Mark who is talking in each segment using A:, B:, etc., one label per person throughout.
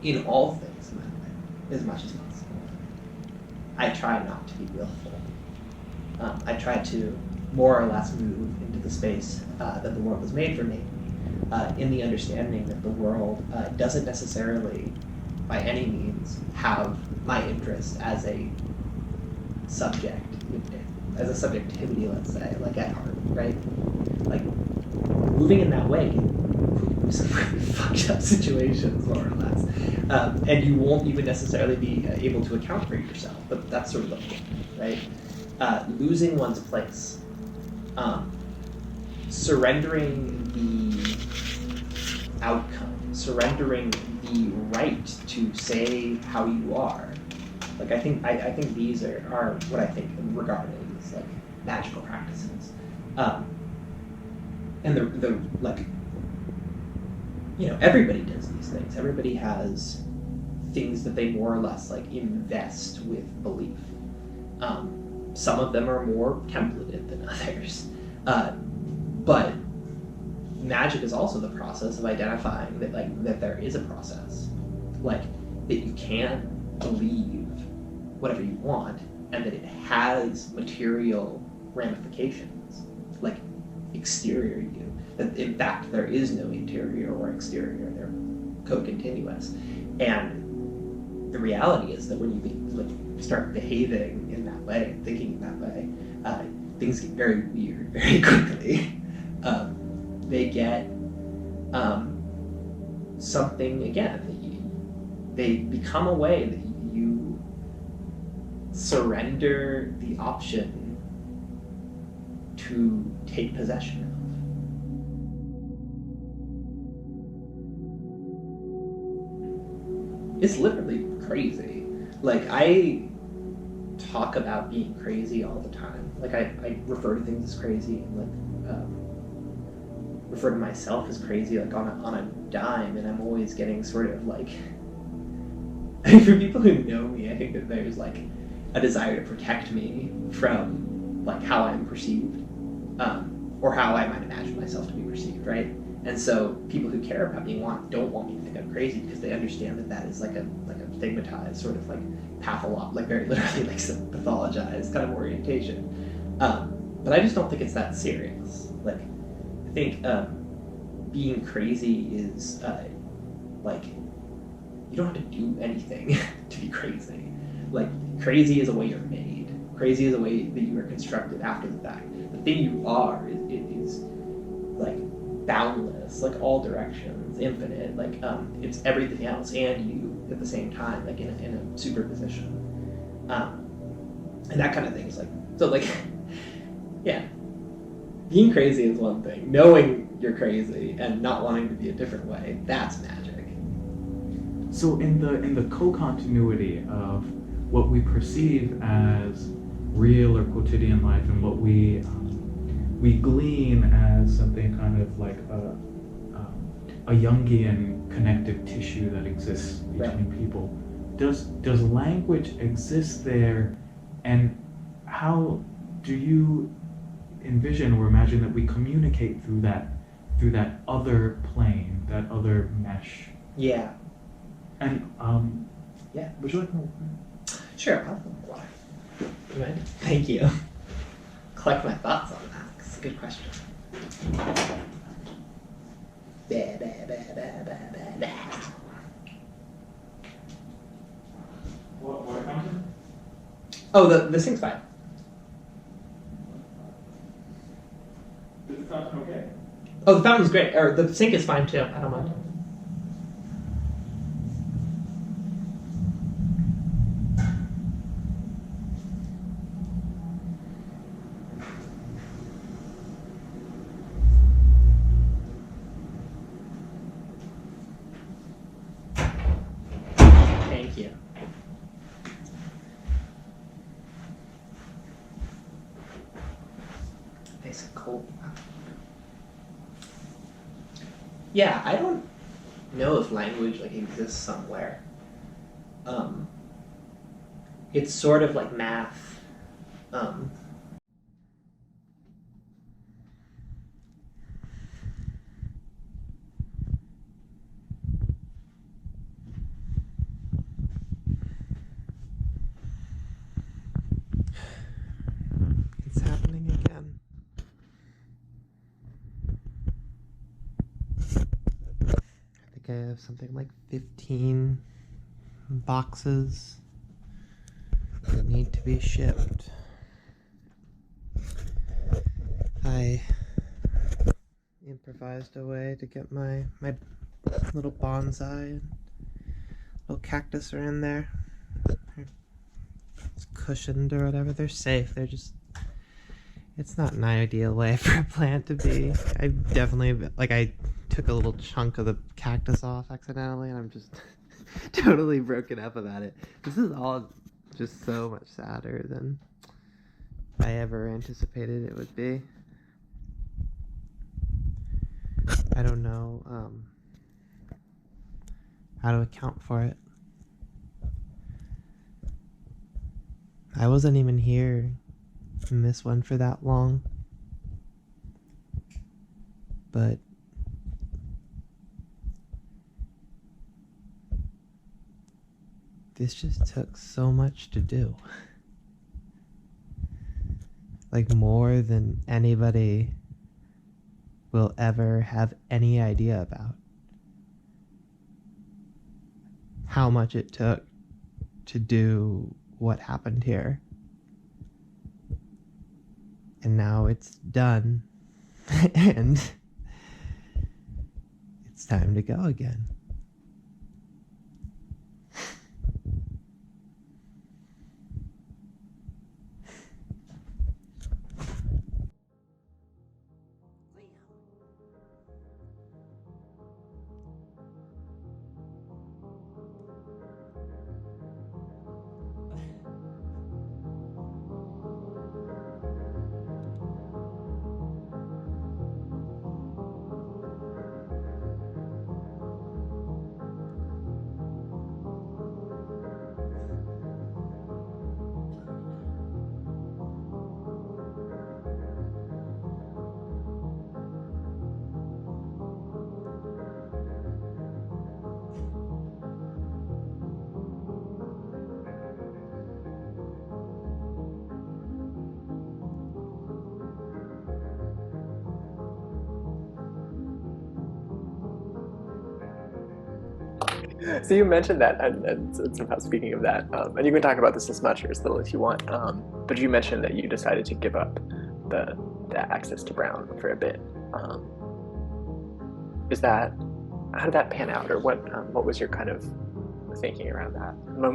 A: in all things in my life as much as possible. I try not to be willful. I try to more or less move into the space that the world is made for me, in the understanding that the world doesn't necessarily, by any means, have my interest as a subject, as a subjectivity, let's say, like at heart, right? Like, moving in that way can put you in some really fucked up situations, more or less. And you won't even necessarily be able to account for yourself, but that's sort of the point, right? Losing one's place, surrendering the outcome, surrendering the right to say how you are. Like I think these are what I think regarded as like magical practices, and the like, everybody does these things. Everybody has things that they more or less like invest with belief. Some of them are more templated than others, but magic is also the process of identifying that there is a process, like that you can believe whatever you want and that it has material ramifications, like exterior you, that in fact there is no interior or exterior, they're co-continuous. And the reality is that when you start behaving in that way, thinking in that way, things get very weird very quickly. They get something again that they become a way that you surrender the option to take possession of. It's literally crazy. Like, I talk about being crazy all the time. Like, I refer to things as crazy, and refer to myself as crazy, like on a dime, and I'm always getting sort of like, I mean, for people who know me, I think that there's like a desire to protect me from like how I'm perceived, or how I might imagine myself to be perceived, right? And so people who care about me don't want me to think I'm crazy, because they understand that is like a stigmatized sort of like like very literally like some pathologized kind of orientation. But I just don't think it's that serious. Like, I think being crazy is like, you don't have to do anything to be crazy. Like, crazy is a way you're made. Crazy is a way that you are constructed after the fact. The thing you are is like boundless, like all directions, infinite. Like it's everything else and you at the same time, like in a superposition, and that kind of thing is like, so like, yeah. Being crazy is one thing. Knowing you're crazy and not wanting to be a different way, that's magic.
B: So in the co-continuity of what we perceive as real or quotidian life and what we glean as something kind of like a Jungian connective tissue that exists between people, does language exist there, and how do you envision or imagine that we communicate through that other plane, that other mesh?
A: Yeah.
B: And
A: Yeah.
B: would you like more?
A: Sure. I'll have more water. You mind? Thank you. Collect my thoughts on that. It's a good question.
B: What fountain?
A: Oh, the sink's fine.
B: Is the fountain okay?
A: Oh, the fountain's great. Or the sink is fine too. I don't mind. Thank you. Nice and cold. Yeah, I don't know if language like exists somewhere. It's sort of like math. Um,
C: think I have something like 15 boxes that need to be shipped. I improvised a way to get my little bonsai and little cactus are in there. It's cushioned or whatever. They're safe. They're just... It's not an ideal way for a plant to be. I definitely... I took a little chunk of the cactus off accidentally, and I'm just totally broken up about it. This is all just so much sadder than I ever anticipated it would be. I don't know how to account for it. I wasn't even here in this one for that long, but this just took so much to do. More than anybody will ever have any idea about. How much it took to do what happened here. And now it's done. And it's time to go again.
D: So you mentioned that, and somehow speaking of that, and you can talk about this as much or as little as you want, but you mentioned that you decided to give up the access to Brown for a bit. How did that pan out, or what was your kind of thinking around that?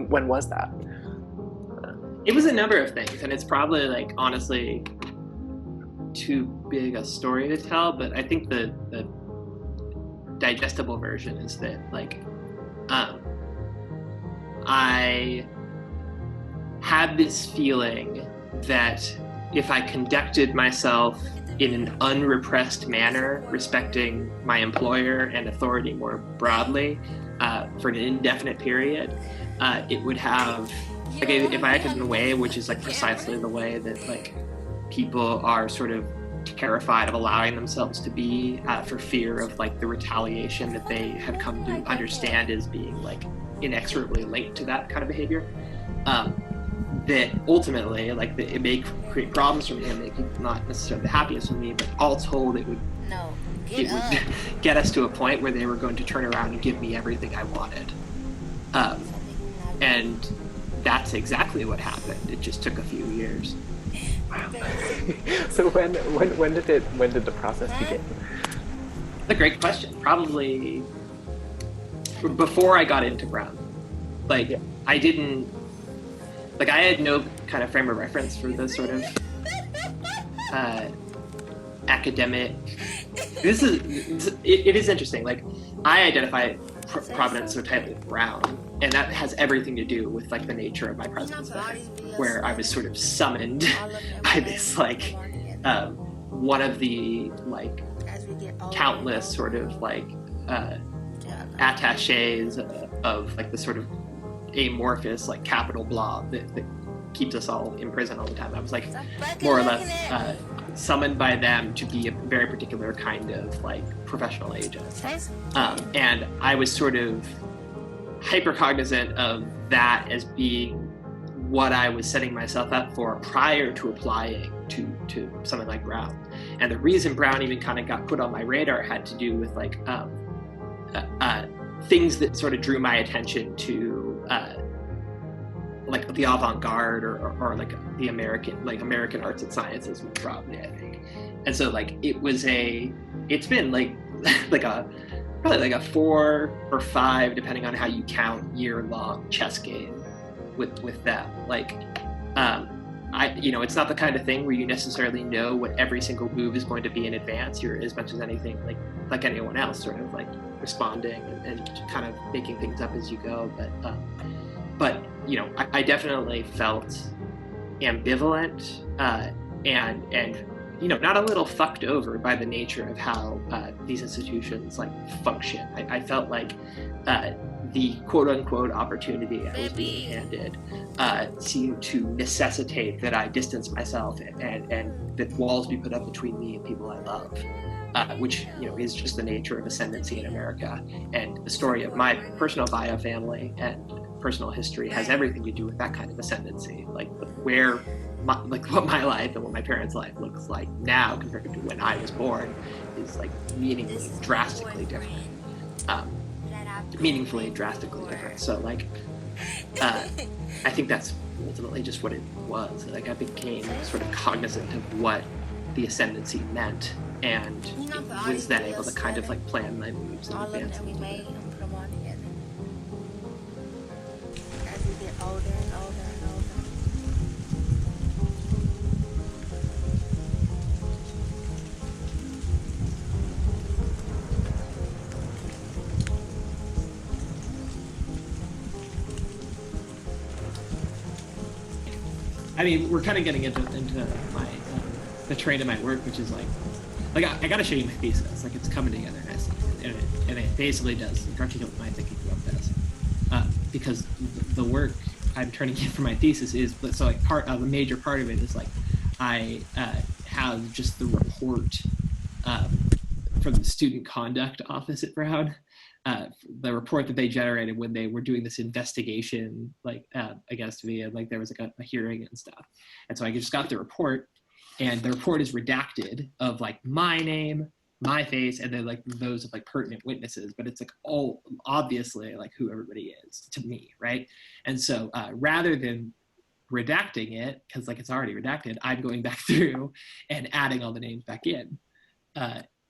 D: When was that?
A: It was a number of things, and it's probably honestly too big a story to tell, but I think the digestible version is that I had this feeling that if I conducted myself in an unrepressed manner, respecting my employer and authority more broadly, for an indefinite period, it would have, if I acted in a way which is precisely the way that people are sort of terrified of allowing themselves to be, for fear of the retaliation that they have come to understand as being inexorably linked to that kind of behavior, that ultimately it may create problems for me and make people not necessarily the happiest with me, but all told it would get us to a point where they were going to turn around and give me everything I wanted, and that's exactly what happened. It just took a few years.
D: Wow. So when did the process begin?
A: That's a great question. Probably before I got into Brown. I didn't, I had no kind of frame of reference for the sort of academic. It is interesting. I identify Providence so tightly with Brown, and that has everything to do with the nature of my presence there, where I was sort of summoned by this one of the countless sort of attaches of the sort of amorphous capital blob that keeps us all in prison all the time. I was more or less summoned by them to be a very particular kind of professional agent, and I was sort of hyper cognizant of that as being what I was setting myself up for prior to applying to something like Brown. And the reason Brown even kind of got put on my radar had to do with things that sort of drew my attention to like the avant-garde or like the American arts and sciences more broadly, I think. And so like it's been like probably like a 4 or 5, depending on how you count, year-long chess game with them. Like it's not the kind of thing where you necessarily know what every single move is going to be in advance. You're as much as anything like anyone else, sort of like responding and kind of making things up as you go. But I definitely felt ambivalent and not a little fucked over by the nature of how these institutions like function. I felt like the quote unquote opportunity I was being handed seemed to necessitate that I distance myself and that walls be put up between me and people I love. Which is just the nature of ascendancy in America. And the story of my personal bio family and personal history has everything to do with that kind of ascendancy. Like what my life and what my parents' life looks like now compared to when I was born is like meaningfully, drastically different. So like, I think that's ultimately just what it was. Like I became sort of cognizant of what the ascendancy meant, and was then able to kind of like plan my moves in advance.
E: As we get older and older and older.
A: I mean, we're kind of getting into my the train of my work, which is like I gotta show you my thesis. Like it's coming together nicely, and it basically does articulate my thinking about this. Because the work I'm turning in for my thesis is so like a major part of it is like I have just the report from the student conduct office at Brown. The report that they generated when they were doing this investigation against me, and like there was like a hearing and stuff. And so I just got the report, and the report is redacted of like my name, my face, and then like those of like pertinent witnesses, but it's like all obviously like who everybody is to me, right? And so rather than redacting it, because like it's already redacted, I'm going back through and adding all the names back in,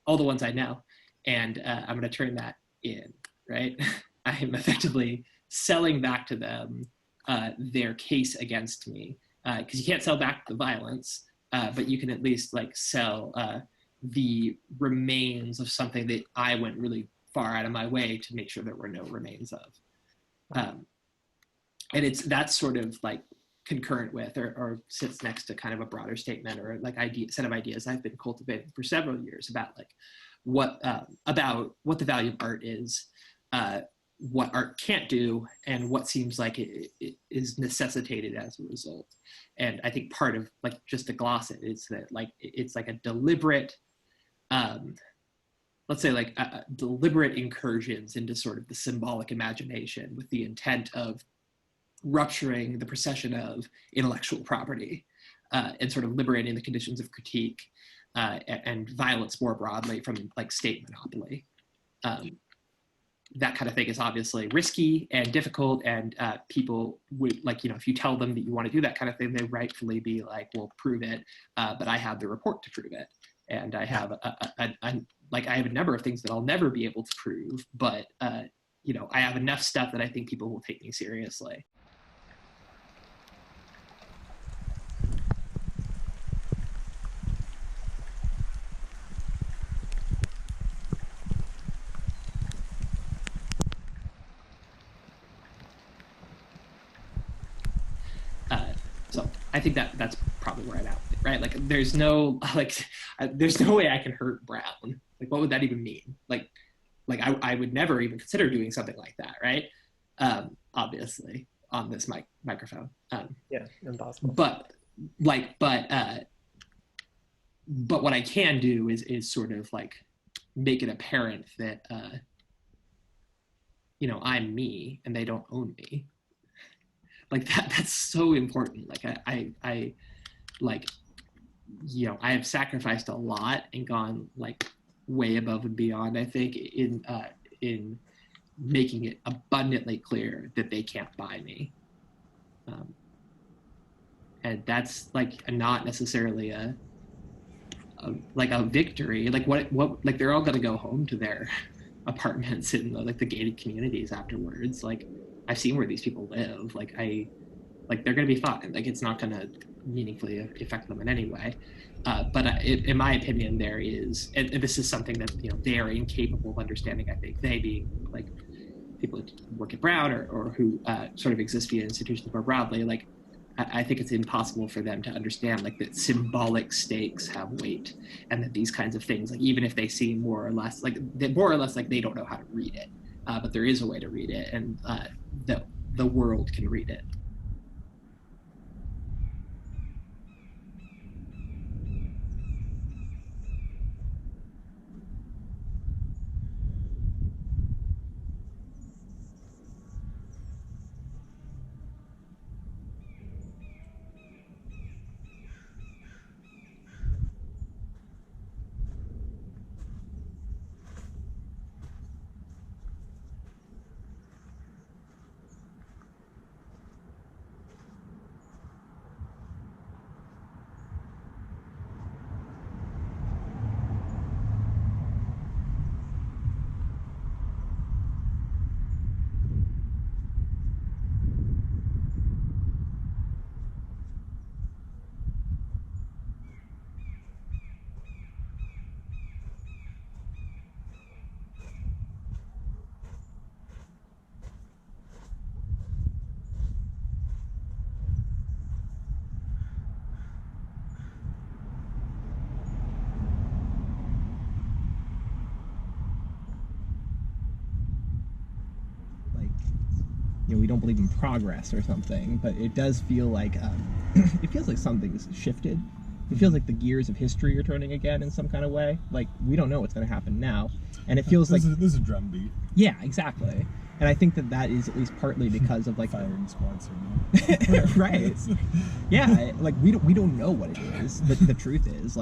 A: all the ones I know, and I'm going to turn that in, right? I am effectively selling back to them their case against me, because you can't sell back the violence, but you can at least like sell the remains of something that I went really far out of my way to make sure there were no remains of. And that's sort of like concurrent with or sits next to kind of a broader statement or like set of ideas I've been cultivating for several years about like what the value of art is, what art can't do, and what seems like it is necessitated as a result. And I think part of like just to gloss it is that like it's like a deliberate let's say like deliberate incursions into sort of the symbolic imagination with the intent of rupturing the procession of intellectual property and sort of liberating the conditions of critique and violence more broadly from like state monopoly. That kind of thing is obviously risky and difficult, and people would like, if you tell them that you want to do that kind of thing, they rightfully be like, well, prove it, but I have the report to prove it. And I have I have a number of things that I'll never be able to prove, but I have enough stuff that I think people will take me seriously. So I think that's probably where I'm at with it, right? Like there's no way I can hurt Brown. Like what would that even mean? Like I would never even consider doing something like that, right? Obviously on this microphone.
D: Yeah, impossible.
A: But what I can do is sort of like make it apparent that I'm me and they don't own me. Like that's so important. Like I have sacrificed a lot and gone like way above and beyond, I think, in making it abundantly clear that they can't buy me. And that's like not necessarily a victory. Like what like they're all going to go home to their apartments in the gated communities afterwards. Like I've seen where these people live. Like they're going to be fine. Like it's not going to meaningfully affect them in any way. But in my opinion, there is, and this is something that they are incapable of understanding. I think they being like people who work at Brown or who sort of exist via institutions more broadly. Like I think it's impossible for them to understand like that symbolic stakes have weight, and that these kinds of things, like even if they seem more or less like they don't know how to read it, but there is a way to read it, and the world can read it.
F: We don't believe in progress or something, but it does feel like it feels like something's shifted. It feels like the gears of history are turning again in some kind of way. Like we don't know what's going to happen now, and it feels
G: this is a drum beat.
F: Yeah, exactly. And I think that is at least partly because of like
G: firing squad signal.
F: Right. Yeah, like we don't know what it is. The truth is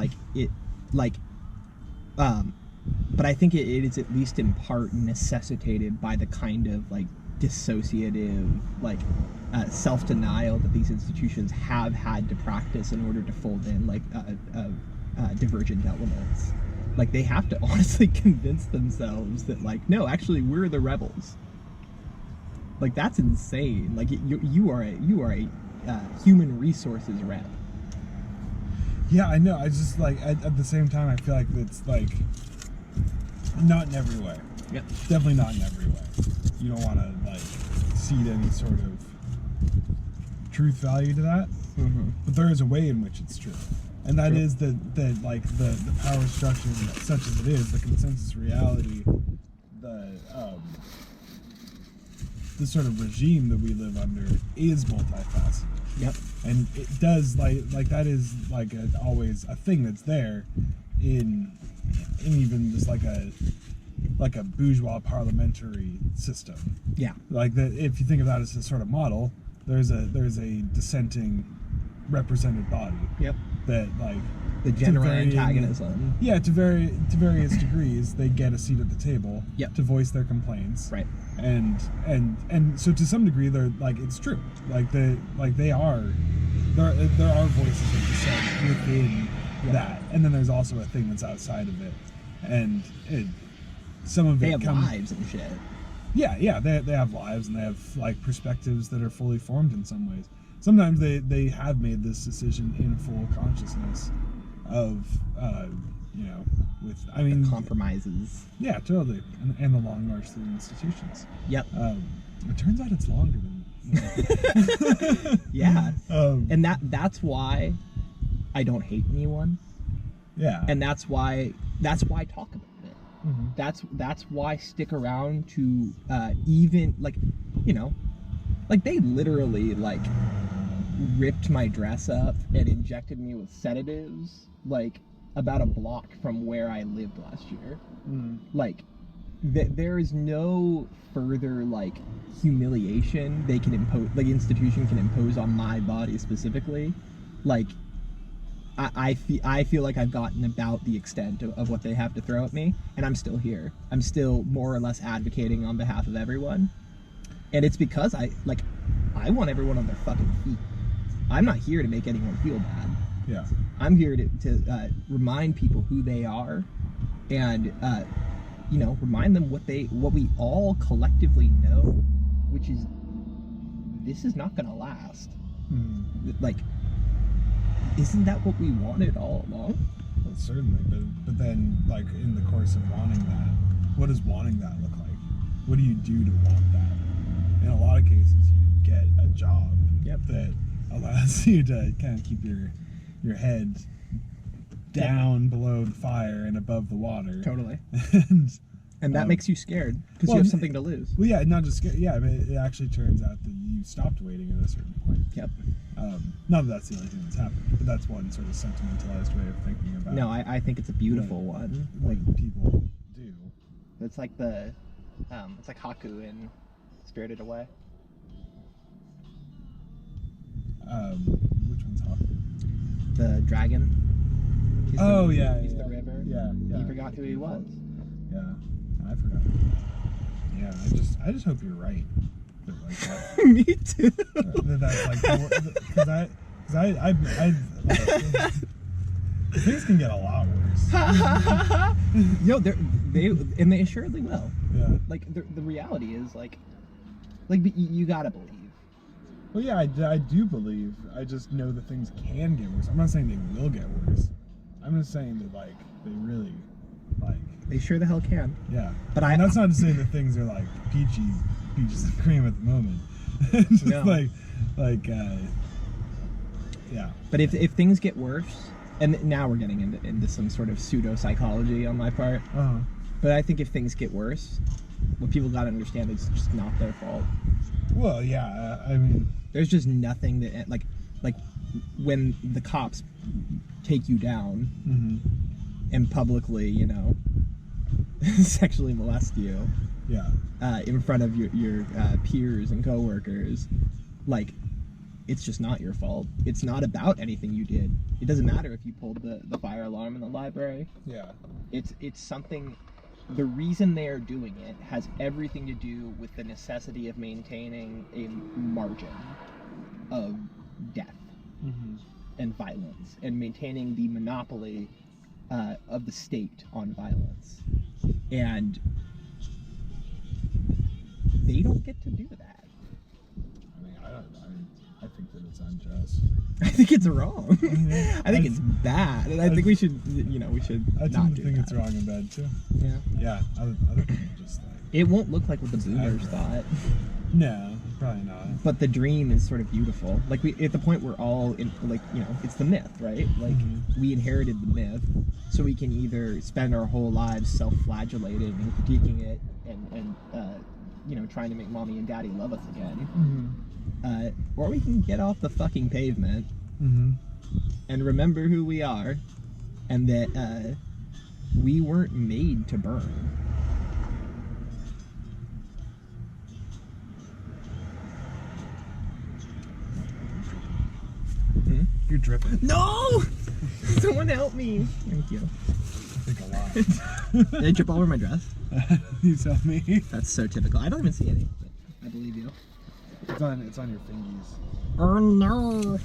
F: but I think it is at least in part necessitated by the kind of like dissociative self-denial that these institutions have had to practice in order to fold in divergent elements. Like they have to honestly convince themselves that no, actually we're the rebels. Like that's insane. Like you are a human resources rep.
G: Yeah, I know. I just at the same time I feel like it's not in every way.
F: Yep.
G: Definitely not in every way. You don't want to cede any sort of truth value to that.
F: Mm-hmm.
G: But there is a way in which it's true, and that is that the power structure, such as it is, the consensus reality, the sort of regime that we live under is multifaceted.
F: Yep.
G: And it does that is always a thing that's there in even just like a bourgeois parliamentary system.
F: Yeah.
G: Like that, if you think of that as a sort of model, there's a dissenting represented body.
F: Yep.
G: That
F: the general antagonism.
G: Yeah, to various degrees, they get a seat at the table.
F: Yep.
G: To voice their complaints.
F: Right.
G: And so to some degree, they're it's true. There are voices of dissent within that, and then there's also a thing that's outside of it, and some of
F: they
G: it
F: have lives and shit.
G: Yeah, they have lives, and they have perspectives that are fully formed in some ways. Sometimes they have made this decision in full consciousness of with
F: compromises.
G: Yeah, totally, and the long march through institutions.
F: Yep.
G: It turns out it's longer than
F: yeah. And that's why I don't hate anyone.
G: Yeah.
F: And that's why I talk about it.
G: Mm-hmm.
F: That's why I stick around to even they literally ripped my dress up and injected me with sedatives about a block from where I lived last year. There is no further humiliation they can impose, institution can impose on my body specifically, I feel like I've gotten about the extent of what they have to throw at me, and I'm still here. I'm still more or less advocating on behalf of everyone, and it's because I want everyone on their fucking feet. I'm not here to make anyone feel bad.
G: Yeah.
F: I'm here to remind people who they are, and remind them what we all collectively know, which is this is not gonna last. Like, isn't that what we wanted all along?
G: Well, certainly, but then, like, in the course of wanting that, what does wanting that look like? What do you do to want that? In a lot of cases, you get a job that allows you to kind of keep your head down below the fire and above the water.
F: Totally.
G: And
F: that makes you scared because you have something to lose.
G: Well, yeah, not just scared. Yeah, I mean, it actually turns out that you stopped waiting at a certain point.
F: Yep.
G: Not that that's the only thing that's happened, but that's one sort of sentimentalized way of thinking about.
F: No, I think it's a beautiful one.
G: What people do.
F: It's like it's like Haku in Spirited Away.
G: Which one's Haku?
F: The dragon. He's
G: He's
F: the river.
G: Yeah.
F: He forgot who he was.
G: Yeah, I forgot. Yeah, I just hope you're right. That, like, that,
F: Me too.
G: that's like because I things can get a lot worse.
F: Yo, they assuredly will.
G: Yeah.
F: Like the reality is like you gotta believe.
G: Well, yeah, I do believe. I just know that things can get worse. I'm not saying they will get worse. I'm just saying that, like, they really, like...
F: They sure the hell can.
G: Yeah.
F: But
G: and that's not to say that things are, like, peaches and cream at the moment. Just
F: No.
G: Yeah.
F: But if things get worse, and now we're getting into some sort of pseudo-psychology on my part, but I think if things get worse, what people gotta understand is it's just not their fault.
G: Well, yeah, I mean...
F: There's just nothing that, like when the cops take you down and publicly, sexually molest you in front of your peers and coworkers, like, it's just not your fault. It's not about anything you did. It doesn't matter if you pulled the fire alarm in the library.
G: Yeah.
F: It's something... The reason they are doing it has everything to do with the necessity of maintaining a margin of death and violence, and maintaining the monopoly of the state on violence. And they don't get to do that.
G: I mean, I think that it's unjust.
F: I think it's wrong. I think it's bad, and I think we should, we should
G: I
F: not do
G: think
F: that.
G: it's wrong and bad, too.
F: Yeah.
G: Yeah, other people just, like...
F: It won't look like what the boomers thought.
G: No, probably not.
F: But the dream is sort of beautiful. Like, we, at the point we're all in, like, it's the myth, right? Like, we inherited the myth, so we can either spend our whole lives self-flagellating and critiquing it and trying to make mommy and daddy love us again. Or we can get off the fucking pavement and remember who we are, and that we weren't made to burn.
G: You're dripping.
F: No! Someone help me. Thank you.
G: I think a lot.
F: Did I drip all over my dress?
G: You tell me.
F: That's so typical. I don't even see any, but I believe you.
G: It's on your fingies.
F: Oh no!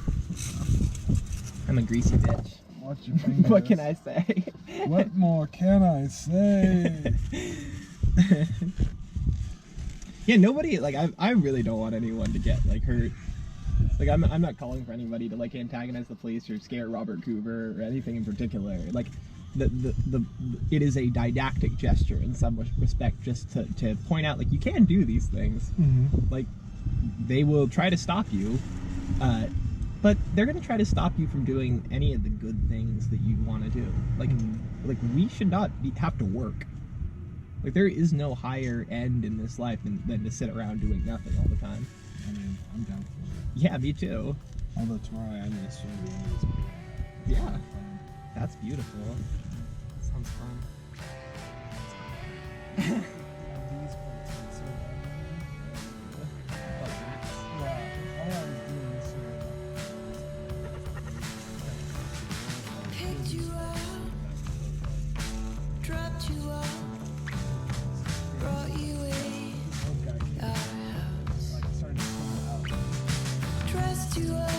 F: I'm a greasy bitch.
G: Watch your fingers.
F: What can I say?
G: What more can I say?
F: Yeah, nobody, like, I really don't want anyone to get, like, hurt. Like, I'm not calling for anybody to, like, antagonize the police or scare Robert Coover or anything in particular. Like, it is a didactic gesture in some respect, just to point out, like, you can do these things. Like, they will try to stop you, but they're going to try to stop you from doing any of the good things that you want to do. Like, we should not have to work. Like, there is no higher end in this life than to sit around doing nothing all the time.
G: I mean, I'm down for it.
F: Yeah, me too.
G: Although tomorrow I may swim
F: Yeah, that's beautiful. That sounds fun.
H: you up.